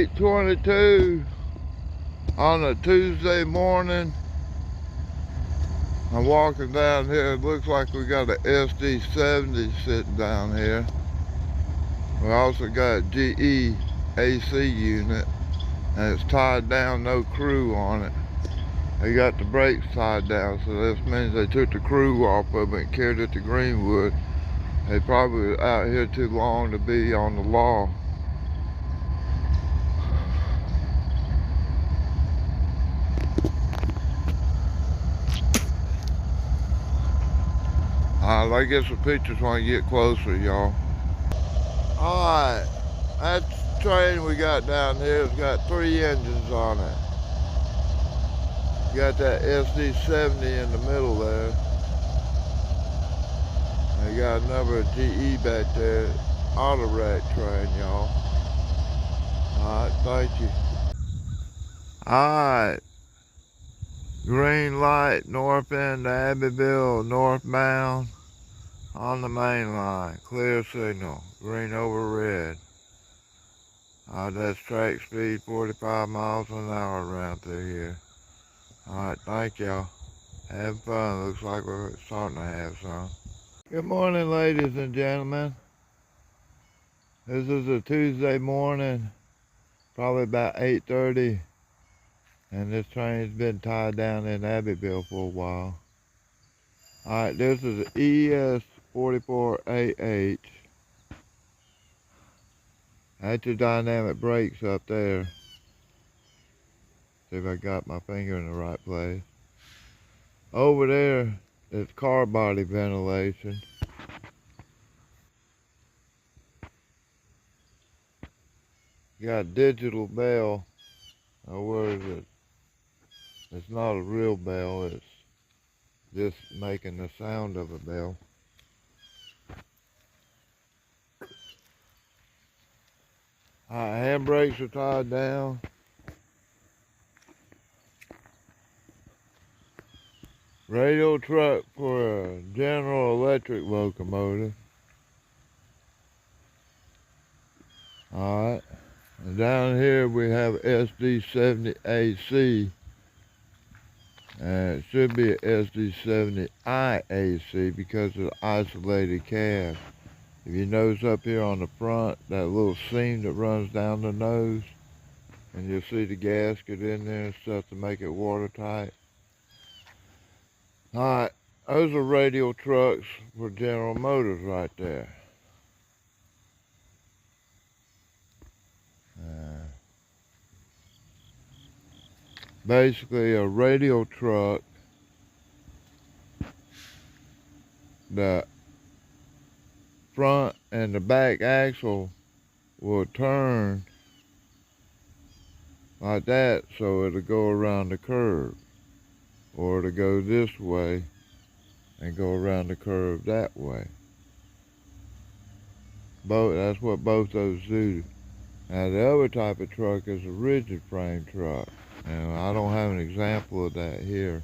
8:22 on a Tuesday morning. I'm walking down here. It looks like we got an SD70 sitting down here. We also got a GE AC unit, and it's tied down, no crew on it. They got the brakes tied down, so this means they took the crew off of it and carried it to Greenwood. They probably were out here too long to be on the law. I'll get some pictures when I get closer, y'all. Alright, that train we got down here has got 3 engines on it. Got that SD70 in the middle there. They got another GE back there. Auto rack train, y'all. Alright, thank you. Alright. Green light, north end of Abbeville, northbound. On the main line, clear signal, green over red. That's track speed 45 miles an hour around through here. Alright, thank y'all. Have fun. Looks like we're starting to have some. Good morning, ladies and gentlemen. This is a Tuesday morning, probably about 8:30, and this train's been tied down in Abbeville for a while. Alright, this is ES 44AH. That's your dynamic brakes up there. See if I got my finger in the right place. Over there is car body ventilation. You got a digital bell. Or where is it? It's not a real bell, it's just making the sound of a bell. Handbrakes are tied down. Radio truck for a General Electric locomotive. Alright. And down here we have SD70AC. And it should be a SD70IAC because of the isolated cab. If you notice up here on the front, that little seam that runs down the nose, and you'll see the gasket in there and stuff to make it watertight. Alright, those are radial trucks for General Motors right there. Basically a radial truck, the front and the back axle will turn like that, so it'll go around the curve, or it'll go this way and go around the curve that way. That's what both those do. Now the other type of truck is a rigid frame truck, and I don't have an example of that here.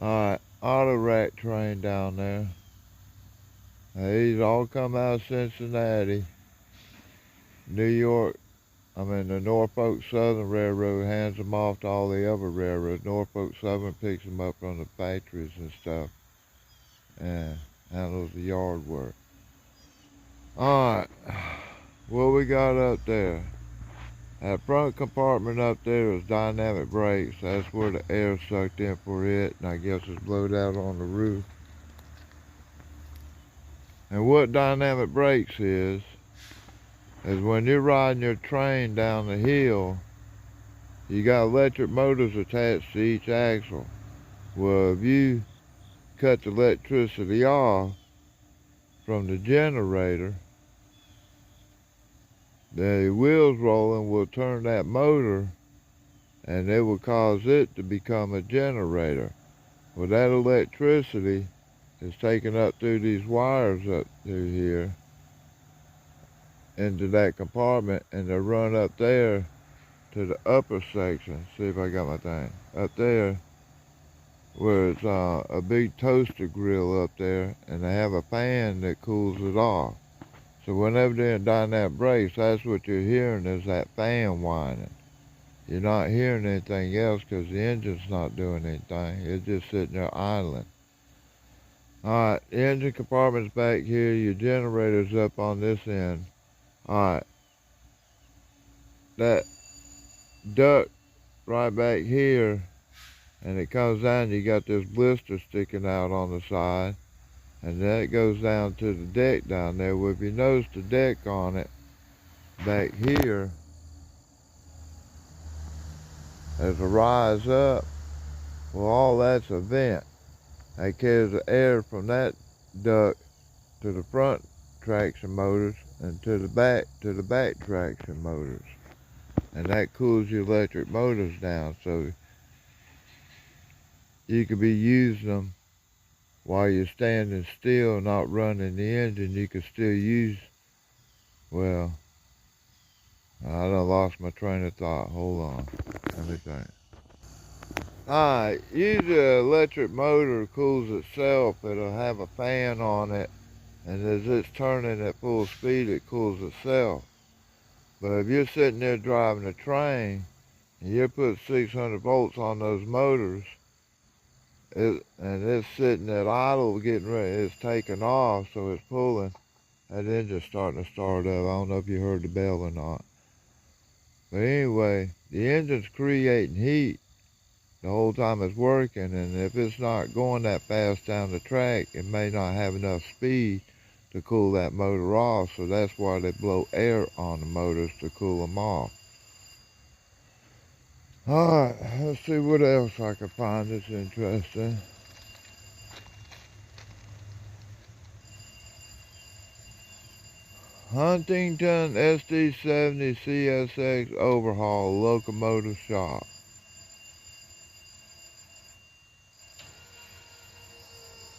Alright, auto rack train down there. These all come out of Cincinnati, New York. The Norfolk Southern Railroad hands them off to all the other railroads. Norfolk Southern picks them up from the factories and stuff, and handles the yard work. Alright, what we got up there? That front compartment up there is dynamic brakes. That's where the air sucked in for it, and I guess it's blowed out on the roof. And what dynamic brakes is when you're riding your train down the hill, you got electric motors attached to each axle. Well, if you cut the electricity off from the generator, the wheels rolling will turn that motor, and it will cause it to become a generator. Well, that electricity is taken up through these wires up through here into that compartment, and they run up there to the upper section. See if I got my thing. Up there where it's a big toaster grill up there, and they have a fan that cools it off. So whenever they're in dynamic brakes, that's what you're hearing is that fan whining. You're not hearing anything else because the engine's not doing anything. It's just sitting there idling. Alright, the engine compartment's back here. Your generator's up on this end. Alright, that duct right back here, and it comes down, you got this blister sticking out on the side, and then it goes down to the deck down there. Well, if you notice the deck on it back here, as a rise up, well, all that's a vent. That carries the air from that duct to the front traction motors and to the back traction motors. And that cools your electric motors down, so you could be using them while you're standing still, not running the engine. You could still use, well, I done lost my train of thought. Hold on, let me think. Alright, usually an electric motor cools itself. It'll have a fan on it, and as it's turning at full speed, it cools itself. But if you're sitting there driving a train, and you put 600 volts on those motors, and it's sitting at idle getting ready, it's taking off, so it's pulling, that engine's starting to start up. I don't know if you heard the bell or not. But anyway, the engine's creating heat the whole time it's working, and if it's not going that fast down the track, it may not have enough speed to cool that motor off, so that's why they blow air on the motors to cool them off. Alright, let's see what else I can find that's interesting. Huntington SD70 CSX overhaul locomotive shop.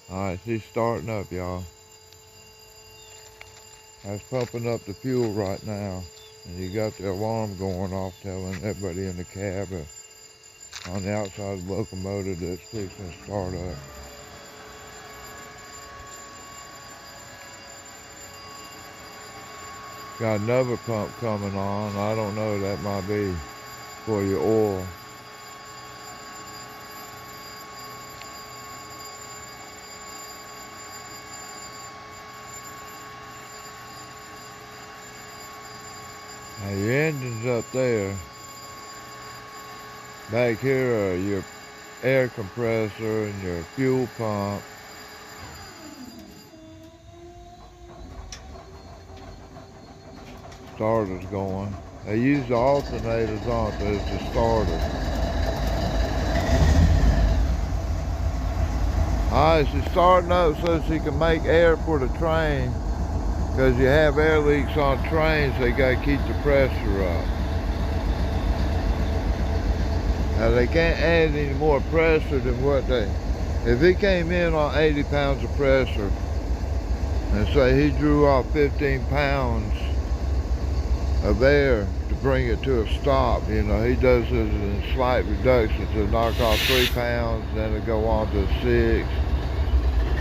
Alright, she's starting up, y'all. That's pumping up the fuel right now. And you got the alarm going off telling everybody in the cab on the outside of the locomotive that's fixing to start up. Got another pump coming on. I don't know, that might be for your oil. Now your engine's up there. Back here are your air compressor and your fuel pump. Starter's going. They use the alternators on it as the starter. Alright, she's starting up so she can make air for the train. Because you have air leaks on trains, they got to keep the pressure up. Now they can't add any more pressure than what they... If he came in on 80 pounds of pressure, and say he drew off 15 pounds of air to bring it to a stop, you know, he does it in slight reduction to knock off 3 pounds, then it'll go on to 6,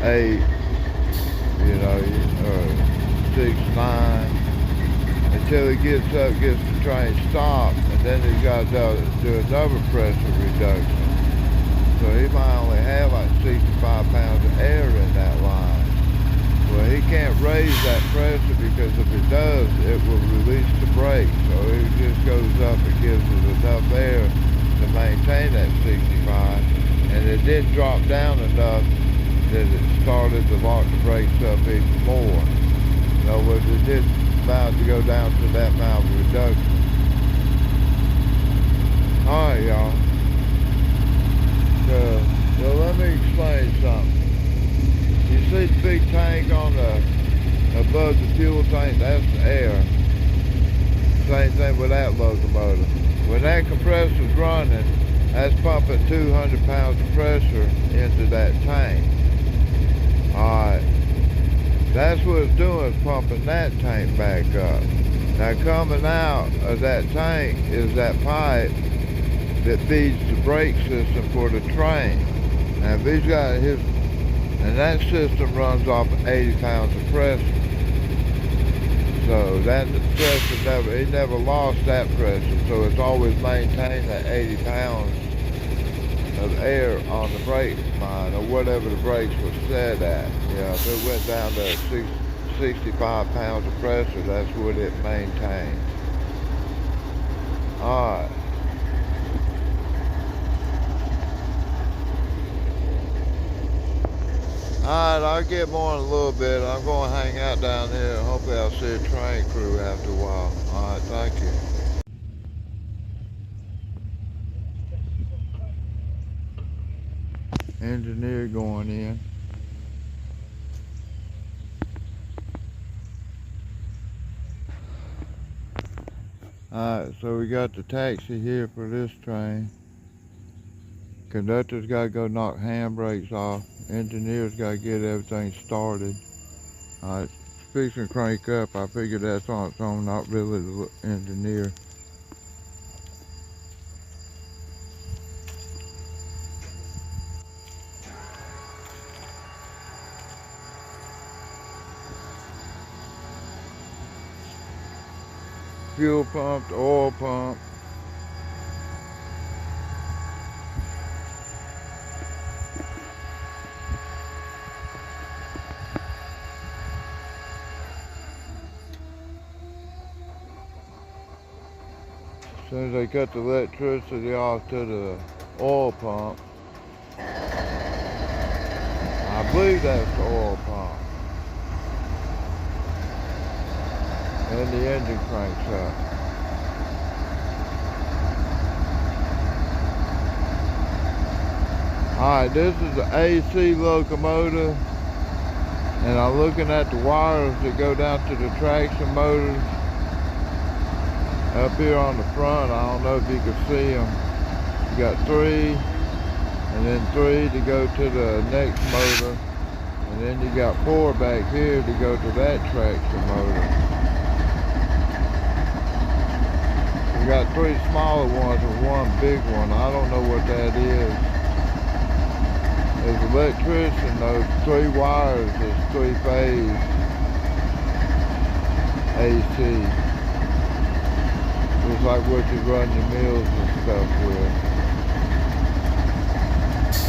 8, you know, 6, 9, until he gets up, gets the train stopped, and then he's got to do another pressure reduction. So he might only have like 65 pounds of air in that line. Well, he can't raise that pressure because if it does, it will release the brake. So it just goes up and gives it enough air to maintain that 65. And it didn't drop down enough that it started to lock the brakes up even more. In other words, it didn't bound to go down to that amount of reduction. Alright, y'all. So let me explain something. You see the big tank on above the fuel tank, that's the air. Same thing with that locomotive. When that compressor's running, that's pumping 200 pounds of pressure into that tank. Alright. That's what it's doing, is pumping that tank back up. Now coming out of that tank is that pipe that feeds the brake system for the train. Now if he's got his, and that system runs off of 80 pounds of pressure. So that pressure he never lost that pressure. So it's always maintained that 80 pounds of air on the brake line or whatever the brakes were set at. If it went down to 65 pounds of pressure, that's what it maintained. Alright. Alright, I'll get more in a little bit. I'm going to hang out down here. Hopefully I'll see a train crew after a while. Alright, thank you. Engineer going in. Alright, so we got the taxi here for this train. Conductor's got to go knock handbrakes off. Engineer's got to get everything started. Alright, fixing to crank up. I figured that's on its own, not really the engineer. Fuel pump, the oil pump. As soon as they cut the electricity off to the oil pump, I believe that's the oil pump, and the engine cranks up. Alright, this is the AC locomotive, and I'm looking at the wires that go down to the traction motors. Up here on the front, I don't know if you can see them. You got 3, and then 3 to go to the next motor, and then you got 4 back here to go to that traction motor. You got 3 smaller ones and 1 big one. I don't know what that is. As electrician, those 3 wires is 3-phase AC. It's like what you run your mills and stuff with.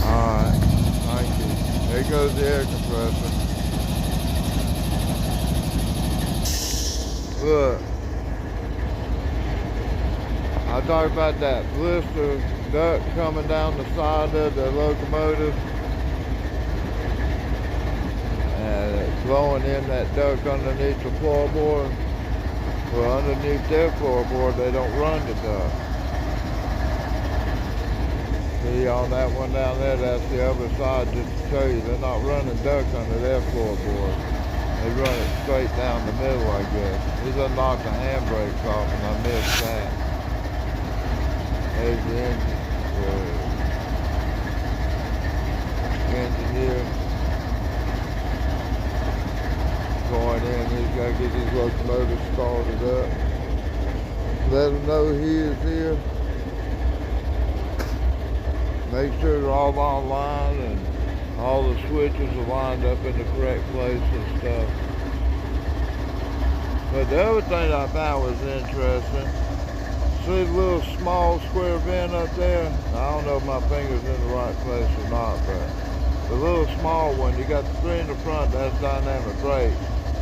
Alright, thank you. There goes the air compressor. Look, I talked about that blister duct coming down the side of the locomotive. And it's blowing in that duct underneath the floorboard. Well, underneath their floorboard, they don't run the duct. See, on that one down there, that's the other side, just to show you, they're not running duct under their floorboard. They run it straight down the middle, I guess. He done knocked the handbrakes off, and I missed that. There's the engine. Engineer. Going in, he's got to get his locomotive started up. Let him know he is here. Make sure they're all online and all the switches are lined up in the correct place and stuff. But the other thing I found was interesting. See the little small square vent up there? I don't know if my finger's in the right place or not, but the little small one, you got the 3 in the front, that's dynamic brakes.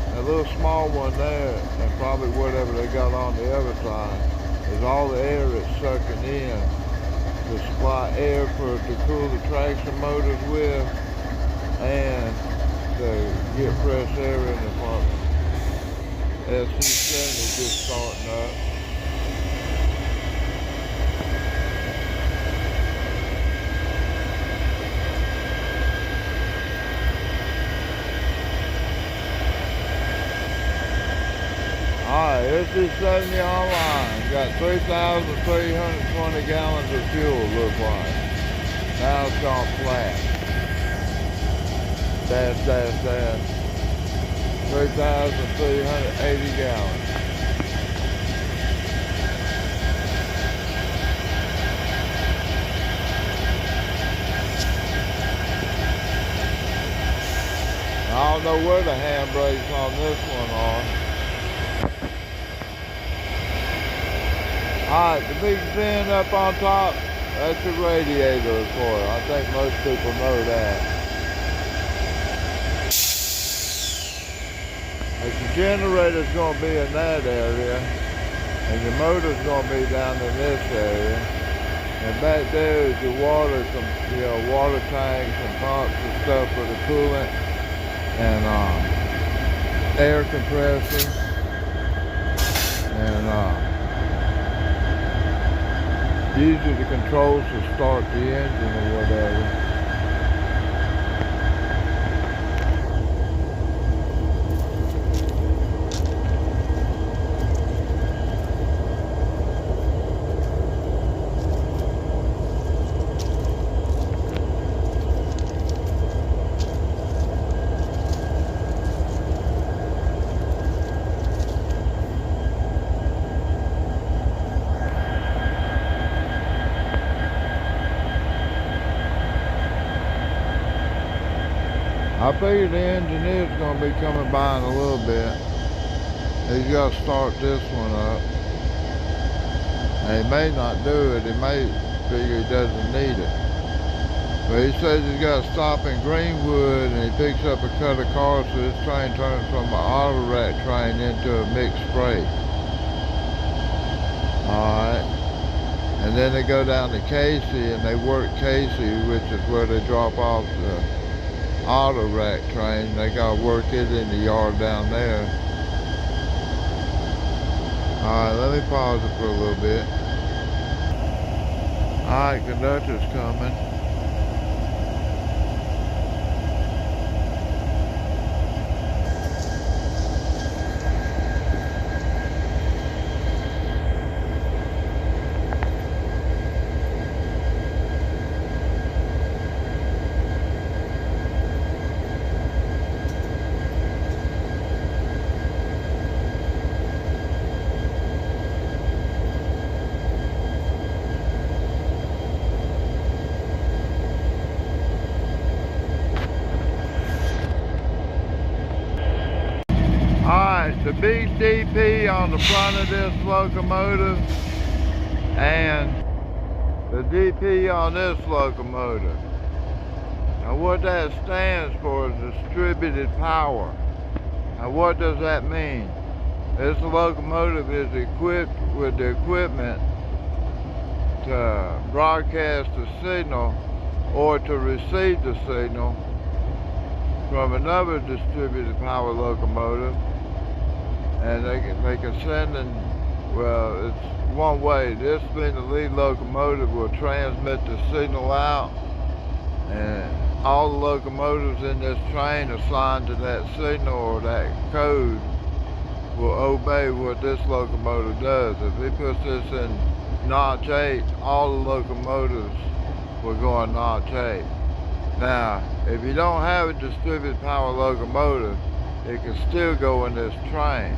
That little small one there, and probably whatever they got on the other side, is all the air it's sucking in to supply air to cool the traction motors with, and to get fresh air in the front. SC7 is just starting up. Alright, SC70 online. Got 3,320 gallons of fuel, looks like. Now it's gone flat. Dash. 3,380 gallons. I don't know where the handbrakes on this one are. Alright, the big fin up on top, that's the radiator coil. I think most people know that. But the generator's going to be in that area, and the motor's going to be down in this area. And back there is your water, some water tanks and pumps and stuff for the coolant and air compressor and usually the controls to start the engine or whatever. I figure the engineer's going to be coming by in a little bit. He's got to start this one up. And he may not do it. He may figure he doesn't need it. But he says he's got to stop in Greenwood and he picks up a cut of cars, so this train turns from an auto rack train into a mixed freight. Alright. And then they go down to Casey and they work Casey, which is where they drop off the auto rack train. They gotta work it in the yard down there. Alright, let me pause it for a little bit. Alright, conductor's coming. Alright, the big DP on the front of this locomotive and the DP on this locomotive. Now what that stands for is distributed power. Now what does that mean? This locomotive is equipped with the equipment to broadcast the signal or to receive the signal from another distributed power locomotive, and they can send in, well, it's one way. This being the lead locomotive will transmit the signal out, and all the locomotives in this train assigned to that signal or that code will obey what this locomotive does. If he puts this in notch 8, all the locomotives will go in notch 8. Now, if you don't have a distributed power locomotive, it can still go in this train.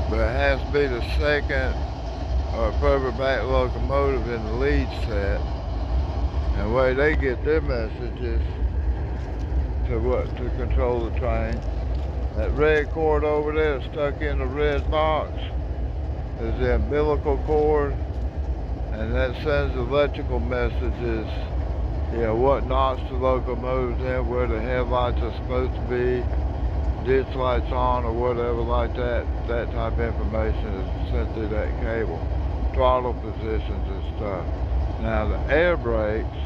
But it has to be the second or further back locomotive in the lead set. And the way they get their messages to control the train. That red cord over there stuck in the red box is the umbilical cord, and that sends electrical messages. What notch the locomotive's in, where the headlights are supposed to be, ditch lights on or whatever like that. That type of information is sent through that cable. Throttle positions and stuff. Now the air brakes,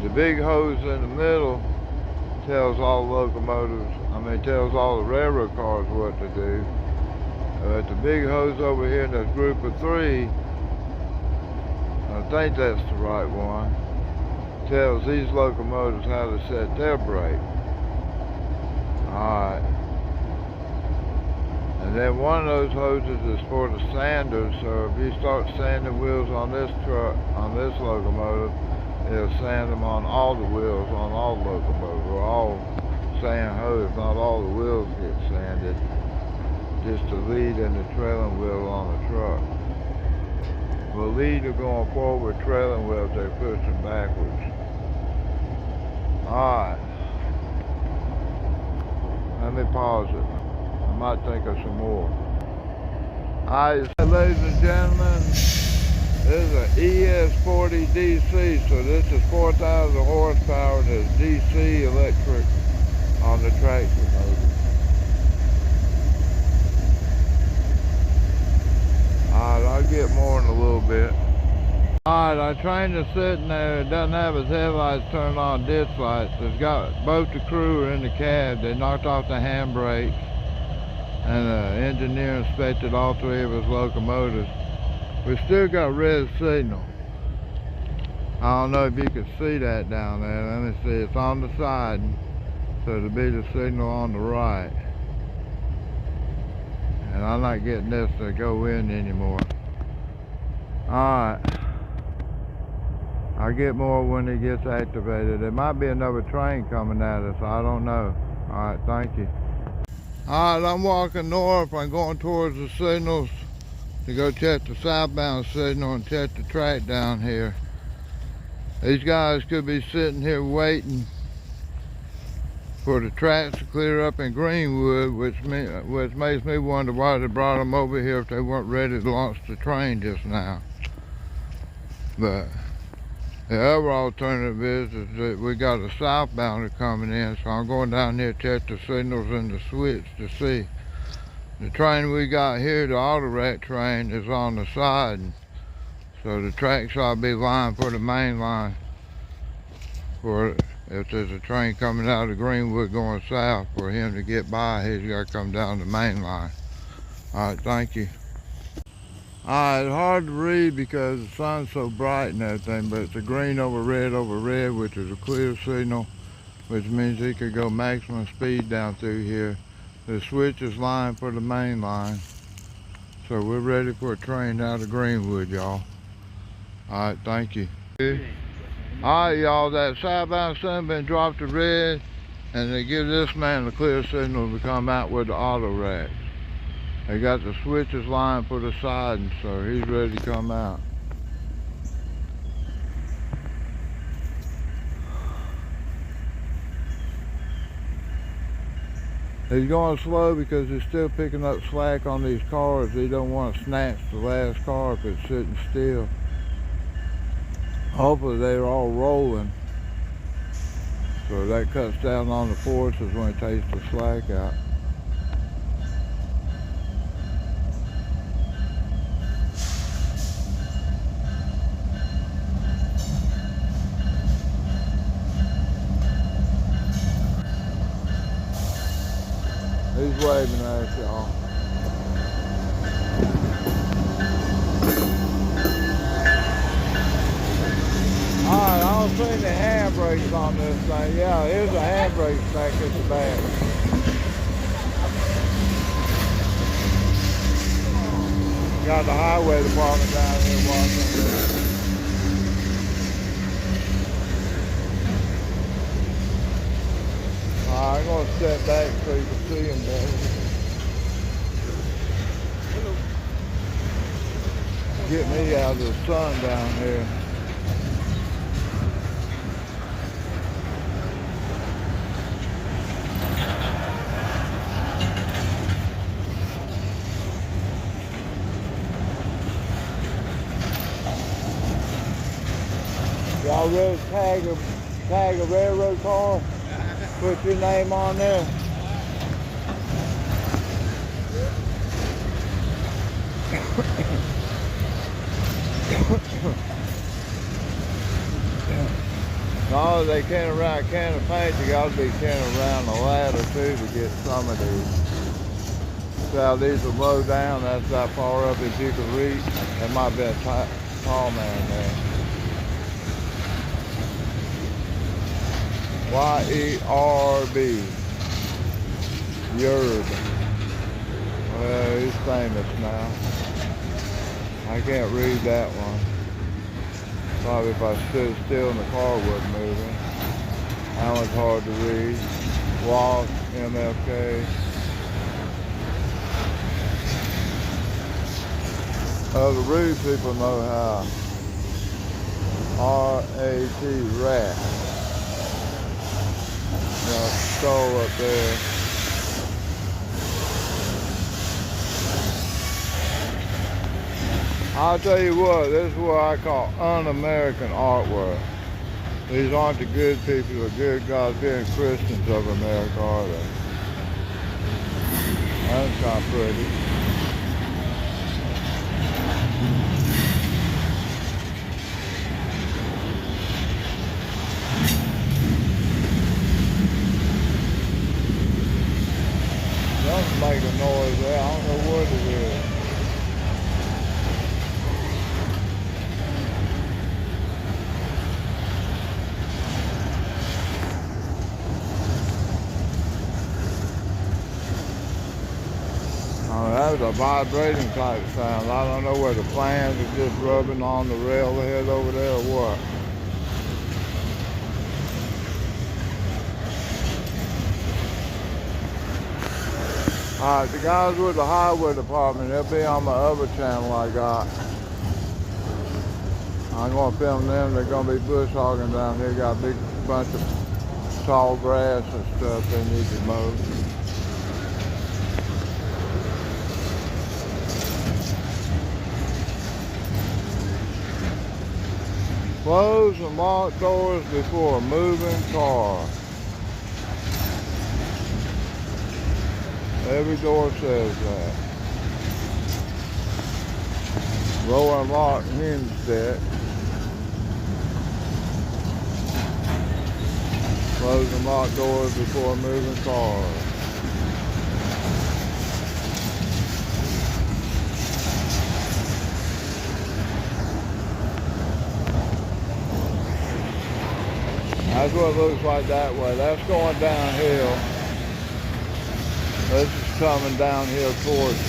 the big hose in the middle tells all locomotives, tells all the railroad cars what to do. But the big hose over here in this group of 3, I think that's the right one, tells these locomotives how to set their brake. Alright. And then one of those hoses is for the sanders, so if you start sanding wheels on this truck, on this locomotive, it'll sand them on all the wheels on all the locomotives, or all sand hose, not all the wheels get sanded, just the lead and the trailing wheel on the truck. The lead are going forward, trailing wheels, they're pushing backwards. Alright. Let me pause it. I might think of some more. Alright, ladies and gentlemen, this is an ES40 DC, so this is 4,000 horsepower and it's DC electric on the tractor motor. Alright, I'll get more in a little bit. Alright, our train is sitting there. It doesn't have its headlights turned on, ditch lights. It's got both the crew are in the cab. They knocked off the handbrakes, and the engineer inspected all three of his locomotives. We still got red signal. I don't know if you can see that down there. Let me see. It's on the side, so it'll be the signal on the right. And I'm not getting this to go in anymore. Alright. I'll get more when it gets activated. There might be another train coming at us. I don't know. Alright, thank you. Alright, I'm walking north. I'm going towards the signals to go check the southbound signal and check the track down here. These guys could be sitting here waiting for the tracks to clear up in Greenwood, which makes me wonder why they brought them over here if they weren't ready to launch the train just now. But the other alternative is that we got a southbounder coming in, so I'm going down here to check the signals and the switch to see. The train we got here, the auto rack train, is on the side, so the tracks ought to be lined for the main line. For if there's a train coming out of Greenwood going south, for him to get by, he's got to come down the main line. Alright, thank you. Alright, it's hard to read because the sun's so bright and everything, but it's a green over red, which is a clear signal, which means he could go maximum speed down through here. The switch is lined for the main line, so we're ready for a train out of Greenwood, y'all. Alright, thank you. Alright, y'all, that southbound signal been dropped to red, and they give this man the clear signal to come out with the auto racks. They got the switches lined for the siding, so he's ready to come out. He's going slow because he's still picking up slack on these cars. He don't want to snatch the last car if it's sitting still. Hopefully they're all rolling, so that cuts down on the forces when it takes the slack out. He's waving at y'all. Alright, I don't see any handbrakes on this thing. Yeah, here's a handbrake back at the back. Got the highway department down here watching. I'm going to step back so you can see him better. Get me out of the sun down here. Y'all ready to tag a railroad car? Put your name on there. No, they can't around a can of paint. You got to be carrying around a ladder too to get some of these. See how these are low down? That's that far up as you can reach. There might be a tall man there. Y-E-R-B. Yerb. Well, he's famous now. I can't read that one. Probably if I stood still and the car wasn't moving. That one's hard to read. Walk, MFK. Oh, the rude people know how. R-A-T, rat. Got a skull up there. I'll tell you what, this is what I call un-American artwork. These aren't the good people, the good God-fearing Christians of America, are they? That's not pretty. Something make a noise there. I don't know what it is. Oh, that was a vibrating type sound. I don't know whether the fans are just rubbing on the rail head over there or what. Alright, the guys with the highway department, they'll be on my other channel I got. I'm going to film them. They're going to be bush hogging down here. Got a big bunch of tall grass and stuff they need to mow. Close and lock doors before a moving car. Every door says that. Lower and lock hinge deck. Close and lock doors before a moving car. That's what it looks like that way. That's going downhill. This is coming downhill towards me.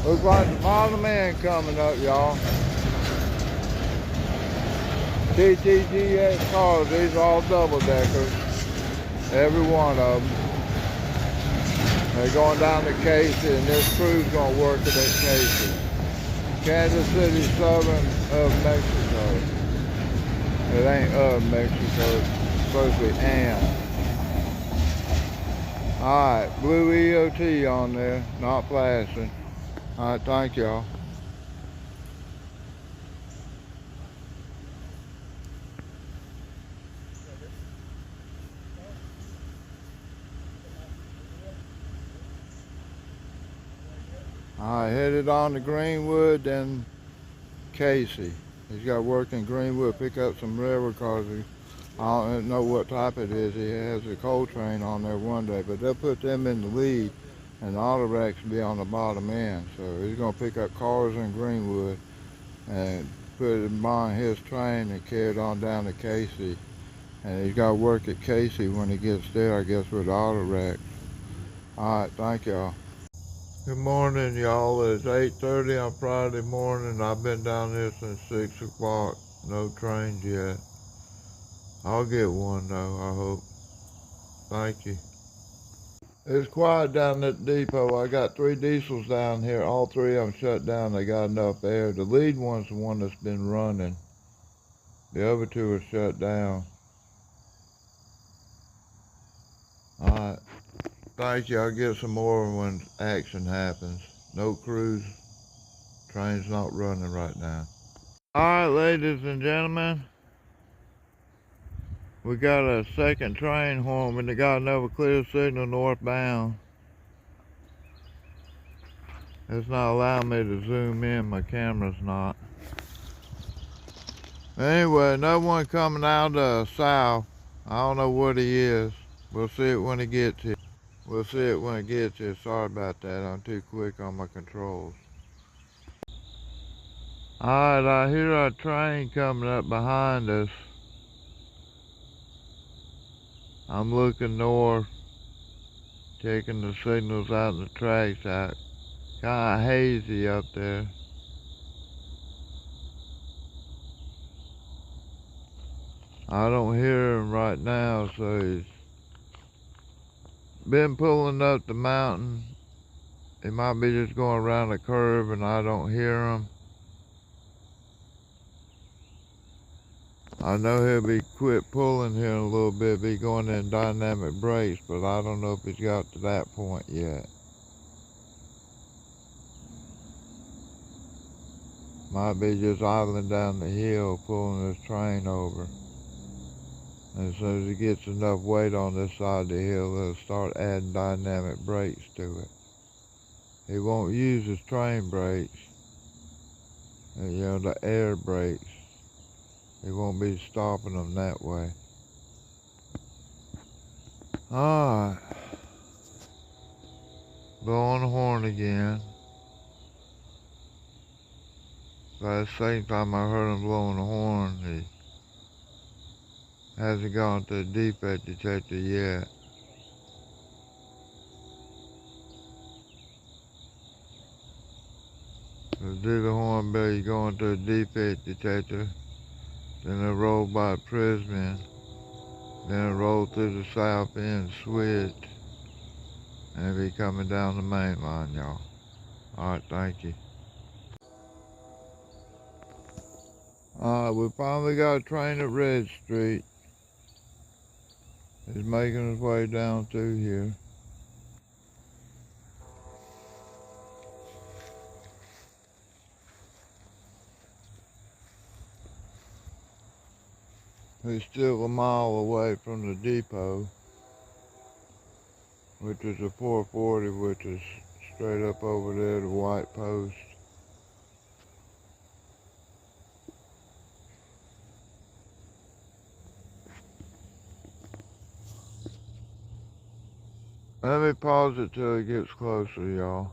Looks like the bottom end coming up, y'all. TTGS cars, these are all double deckers. Every one of them. They're going down to Casey, and this crew's going to work at Casey. Kansas City, southern of Mexico. It ain't of Mexico, it's supposed to be and. Alright, blue EOT on there, not flashing. Alright, thank y'all. Alright, headed on to Greenwood and Casey. He's got work in Greenwood, pick up some railroad cars. I don't know what type it is. He has a coal train on there one day, but they'll put them in the lead and the auto racks will be on the bottom end. So he's going to pick up cars in Greenwood and put it on his train and carry it on down to Casey. And he's got to work at Casey when he gets there, I guess, with the auto racks. Alright, thank y'all. Good morning, y'all. It's 8:30 on Friday morning. I've been down here since 6 o'clock. No trains yet. I'll get one though, I hope. Thank you. It's quiet down at the depot. I got 3 diesels down here. All 3 of them shut down. They got enough air. The lead one's the one that's been running. The other 2 are shut down. Alright. Thank you. I'll get some more when action happens. No crews. Train's not running right now. Alright, ladies and gentlemen. We got a second train home and they got another clear signal northbound. It's not allowing me to zoom in, my camera's not. Anyway, another one coming out south. I don't know what he is. We'll see it when he gets here. We'll see it when it gets here. Sorry about that, I'm too quick on my controls. Alright, I hear a train coming up behind us. I'm looking north, checking the signals out and the tracks out. Kinda hazy up there. I don't hear him right now, so he's been pulling up the mountain. He might be just going around a curve and I don't hear him. I know he'll be quit pulling here in a little bit, be going in dynamic brakes, but I don't know if he's got to that point yet. Might be just idling down the hill, pulling his train over. And as soon as he gets enough weight on this side of the hill, he'll start adding dynamic brakes to it. He won't use his train brakes, the air brakes. He won't be stopping them that way. Alright. Blowing the horn again. That's the same time I heard him blowing the horn, he hasn't gone to the defect detector yet. So do the horn bill, you go into a defect detector, then it roll by Prisman, then it roll through the south end switch, and it be coming down the main line, y'all. Alright, thank you. Alright, we finally got a train at Red Street. He's making his way down through here. He's still a mile away from the depot, which is a 440, which is straight up over there, the white post. Let me pause it till it gets closer, y'all.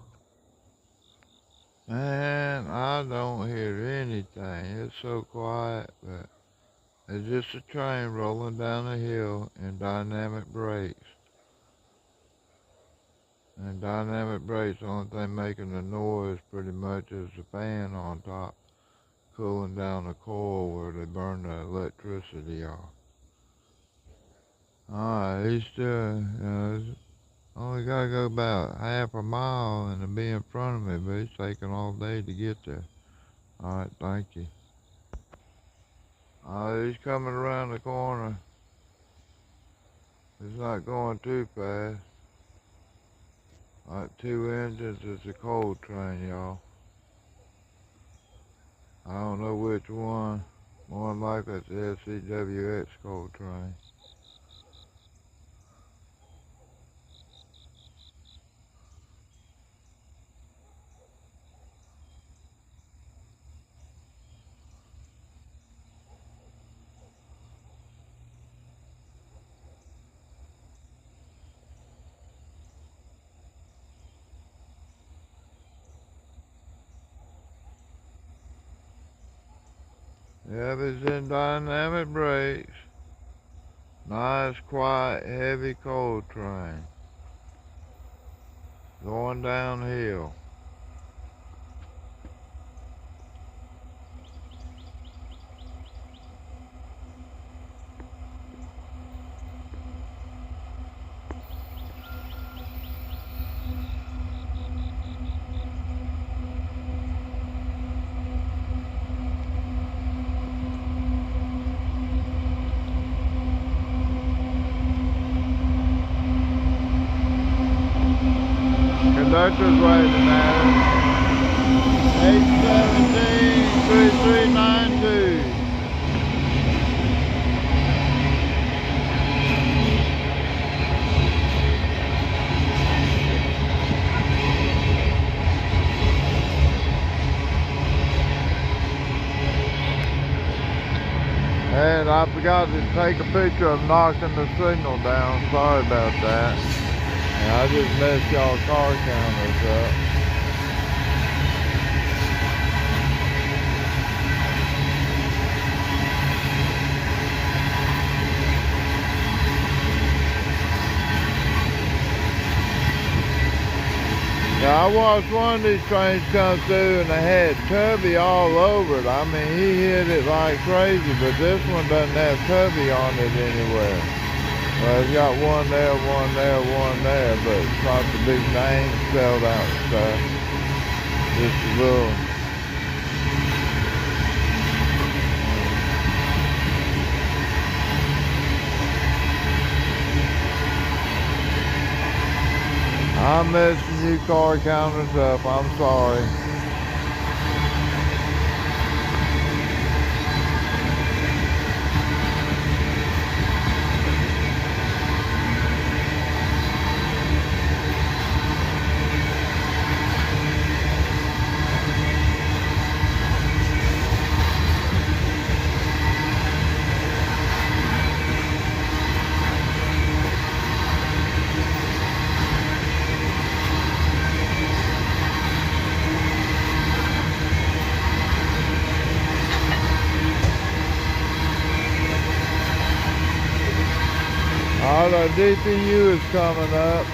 Man, I don't hear anything. It's so quiet, but it's just a train rolling down a hill in dynamic brakes. And dynamic brakes, the only thing making the noise pretty much is the fan on top, cooling down the coil where they burn the electricity off. Alright, he's still, only gotta go about half a mile and it'll be in front of me, but it's taking all day to get there. Alright, thank you. He's coming around the corner. He's not going too fast. Like 2 engines, it's a coal train, y'all. I don't know which one. More than likely it's the SCWX coal train. Yep, it's in dynamic brakes. Nice, quiet, heavy coal train. Going downhill. Conductor's waiting at it. 817-3392. And I forgot to take a picture of knocking the signal down. Sorry about that. And I just messed y'all car counters up. Yeah, I watched one of these trains come through and they had Tubby all over it. I mean, he hit it like crazy, but this one doesn't have Tubby on it anywhere. Well, it's got one there, one there, one there, but it's not the big name spelled out and stuff. Just a little. I'm messing you car counters up. I'm sorry. All the DPU is coming up.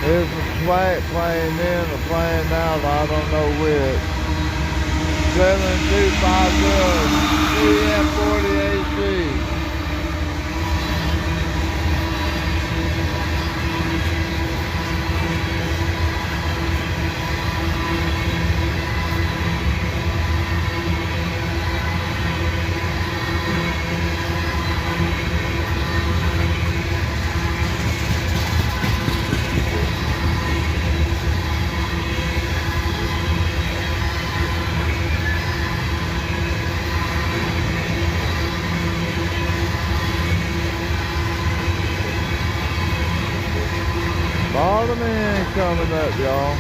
There's a slack playing in or playing out, I don't know which. 7250 CF40AC. Bottom end coming up, y'all.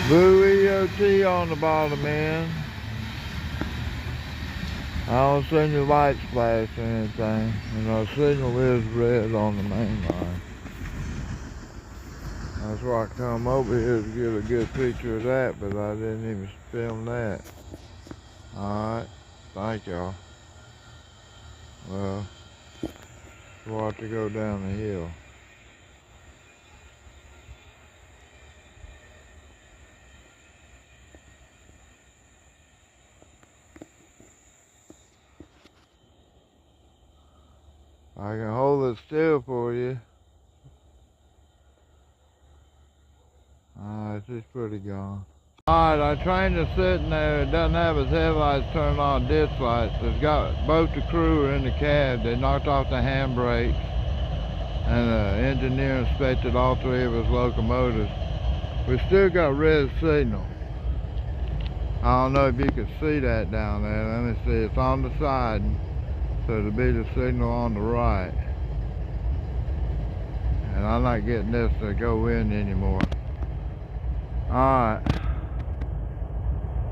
Blue EOT on the bottom end. I don't see any lights flash or anything. And our signal is red on the main line. That's why I come over here to get a good picture of that, but I didn't even film that. Alright, thank y'all. Well, we'll have to go down the hill. I can hold it still for you. Alright, it's pretty gone. Alright, I trained it sitting there. It doesn't have its headlights turned on, ditch lights. It's got both the crew are in the cab. They knocked off the handbrakes, and the engineer inspected all three of his locomotives. We still got red signal. I don't know if you can see that down there. Let me see. It's on the side, so it'll be the signal on the right. And I'm not getting this to go in anymore. Alright.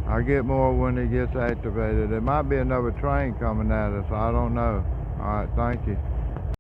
I'll get more when it gets activated. There might be another train coming at us. I don't know. Alright, thank you.